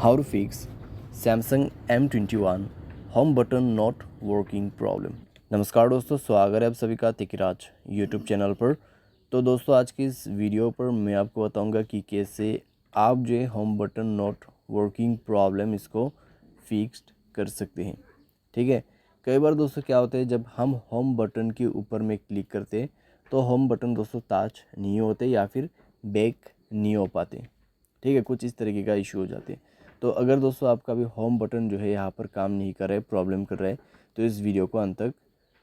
How to fix Samsung M21 home button not working problem. नमस्कार दोस्तों, स्वागत है आप सभी का तिकराज यूट्यूब चैनल पर। तो दोस्तों, आज की इस वीडियो पर मैं आपको बताऊंगा कि कैसे आप जो है home button not working problem इसको फिक्स कर सकते हैं। ठीक है, कई बार दोस्तों क्या होता है, जब हम होम बटन के ऊपर में क्लिक करते हैं तो होम बटन दोस्तों टच नहीं होते या फिर बैक नहीं हो पाते। ठीक है, कुछ इस तरीके का इशू हो जाते हैं। तो अगर दोस्तों आपका भी होम बटन जो है यहाँ पर काम नहीं कर रहा है, प्रॉब्लम कर रहा है, तो इस वीडियो को अंत तक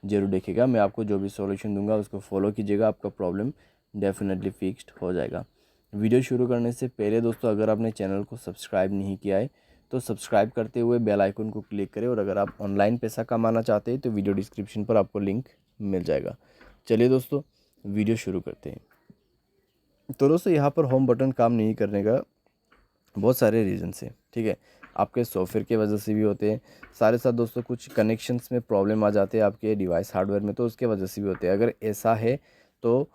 जरूर देखिएगा। मैं आपको जो भी सॉल्यूशन दूंगा उसको फॉलो कीजिएगा, आपका प्रॉब्लम डेफिनेटली फिक्स्ड हो जाएगा। वीडियो शुरू करने से पहले दोस्तों, अगर आपने चैनल को सब्सक्राइब नहीं किया है तो सब्सक्राइब करते हुए बेल आइकन को क्लिक करें, और अगर आप ऑनलाइन पैसा कमाना चाहते हैं तो वीडियो डिस्क्रिप्शन पर आपको लिंक मिल जाएगा। चलिए दोस्तों, वीडियो शुरू करते हैं। तो दोस्तों, यहाँ पर होम बटन काम नहीं करने का बहुत सारे रीजंस हैं। ठीक है, आपके सॉफ्टवेयर की वजह से भी होते हैं, सारे साथ दोस्तों कुछ कनेक्शंस में प्रॉब्लम आ जाते हैं आपके डिवाइस हार्डवेयर में, तो उसके वजह से भी होते हैं। अगर ऐसा है तो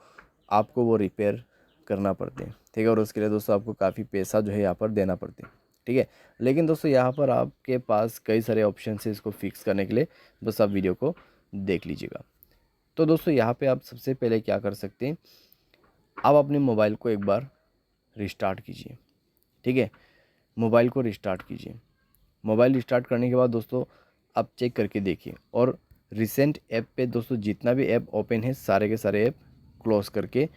आपको वो रिपेयर करना पड़ते हैं। ठीक है, और उसके लिए दोस्तों आपको काफ़ी पैसा जो है यहाँ पर देना पड़ते हैं। ठीक है, लेकिन दोस्तों यहाँ पर आपके पास कई सारे ऑप्शन है इसको फिक्स करने के लिए, बस आप वीडियो को देख लीजिएगा। तो दोस्तों यहाँ पर आप सबसे पहले क्या कर सकते हैं, आप अपने मोबाइल को एक बार रिस्टार्ट कीजिए। ठीक है, मोबाइल को रिस्टार्ट कीजिए। मोबाइल रिस्टार्ट करने के बाद दोस्तों आप चेक करके देखिए, और रिसेंट ऐप पे दोस्तों जितना भी ऐप ओपन है सारे के सारे ऐप क्लोज करके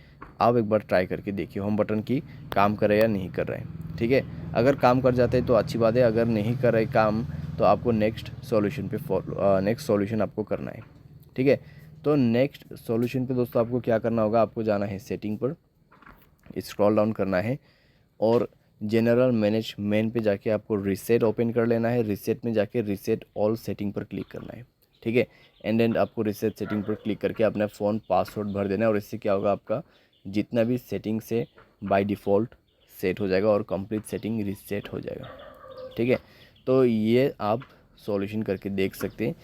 आप एक बार ट्राई करके देखिए होम बटन की काम कर रहा है या नहीं कर रहा है। ठीक है, अगर काम कर जाता है तो अच्छी बात है, अगर नहीं कर रहे काम तो आपको नेक्स्ट सॉल्यूशन आपको करना है। ठीक है, तो नेक्स्ट सॉल्यूशन पे दोस्तों आपको क्या करना होगा, आपको जाना है सेटिंग पर, स्क्रॉल डाउन करना है और जनरल मैनेजमेंट पे जाके आपको रीसेट ओपन कर लेना है। रीसेट में जाके रीसेट ऑल सेटिंग पर क्लिक करना है। ठीक है, एंड देन आपको रीसेट सेटिंग पर क्लिक करके अपना फ़ोन पासवर्ड भर देना है, और इससे क्या होगा, आपका जितना भी सेटिंग से बाय डिफ़ॉल्ट सेट हो जाएगा और कंप्लीट सेटिंग रीसेट हो जाएगा। ठीक है, तो ये आप सॉल्यूशन करके देख सकते हैं।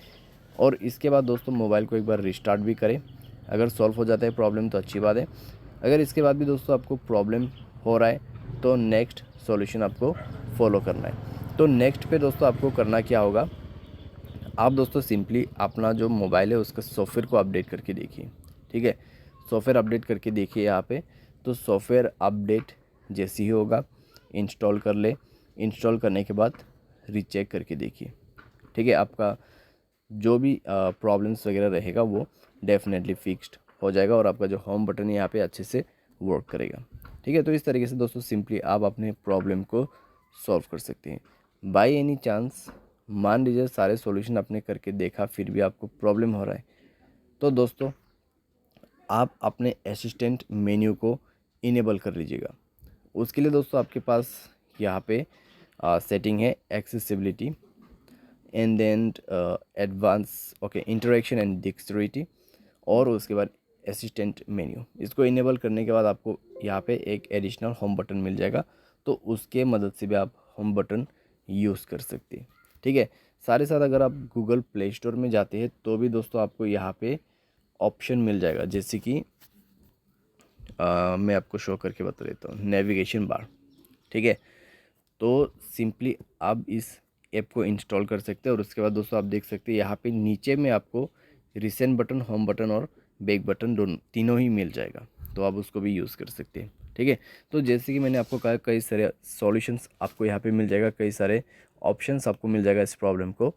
और इसके बाद दोस्तों मोबाइल को एक बार रिस्टार्ट भी करें, अगर सॉल्व हो जाता है प्रॉब्लम तो अच्छी बात है। अगर इसके बाद भी दोस्तों आपको प्रॉब्लम हो रहा है तो नेक्स्ट सॉल्यूशन आपको फॉलो करना है। तो नेक्स्ट पे दोस्तों आपको करना क्या होगा, आप दोस्तों सिंपली अपना जो मोबाइल है उसका सॉफ्टवेयर को अपडेट करके देखिए। ठीक है, सॉफ्टवेयर अपडेट करके देखिए यहाँ पे, तो सॉफ्टवेयर अपडेट जैसे ही होगा इंस्टॉल कर ले। इंस्टॉल करने के बाद रीचेक करके देखिए। ठीक है, आपका जो भी प्रॉब्लम्स वगैरह रहेगा वो डेफिनेटली फिक्स्ड हो जाएगा, और आपका जो होम बटन है यहाँ पे अच्छे से वर्क करेगा। ठीक है, तो इस तरीके से दोस्तों सिंपली आप अपने प्रॉब्लम को सॉल्व कर सकते हैं। बाय एनी चांस मान लीजिए सारे सॉल्यूशन आपने करके देखा फिर भी आपको प्रॉब्लम हो रहा है, तो दोस्तों आप अपने असिस्टेंट मेन्यू को इनेबल कर लीजिएगा। उसके लिए दोस्तों आपके पास यहाँ पे सेटिंग है accessibility and then advance interaction and dexterity, और उसके बाद असिस्टेंट मेन्यू। इसको इनेबल करने के बाद आपको यहाँ पे एक एडिशनल होम बटन मिल जाएगा, तो उसके मदद से भी आप होम बटन यूज़ कर सकते हैं। ठीक है, सारे साथ अगर आप गूगल प्ले स्टोर में जाते हैं तो भी दोस्तों आपको यहाँ पे ऑप्शन मिल जाएगा, जैसे कि मैं आपको शो करके बता देता हूँ, नेविगेशन बार। ठीक है, तो सिंपली आप इस ऐप को इंस्टॉल कर सकते हैं, और उसके बाद दोस्तों आप देख सकते हैं यहाँ पे नीचे में आपको रिसेंट बटन, होम बटन और बैक बटन दोनों तीनों ही मिल जाएगा, तो आप उसको भी यूज़ कर सकते हैं। ठीक है, तो जैसे कि मैंने आपको कहा कई सारे सॉल्यूशंस आपको यहाँ पे मिल जाएगा, कई सारे ऑप्शंस आपको मिल जाएगा इस प्रॉब्लम को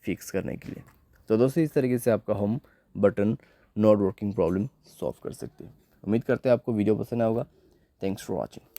फिक्स करने के लिए। तो दोस्तों इस तरीके से आपका home button not working problem solve कर सकते हैं। उम्मीद करते हैं आपको वीडियो पसंद आएगा। Thanks for watching.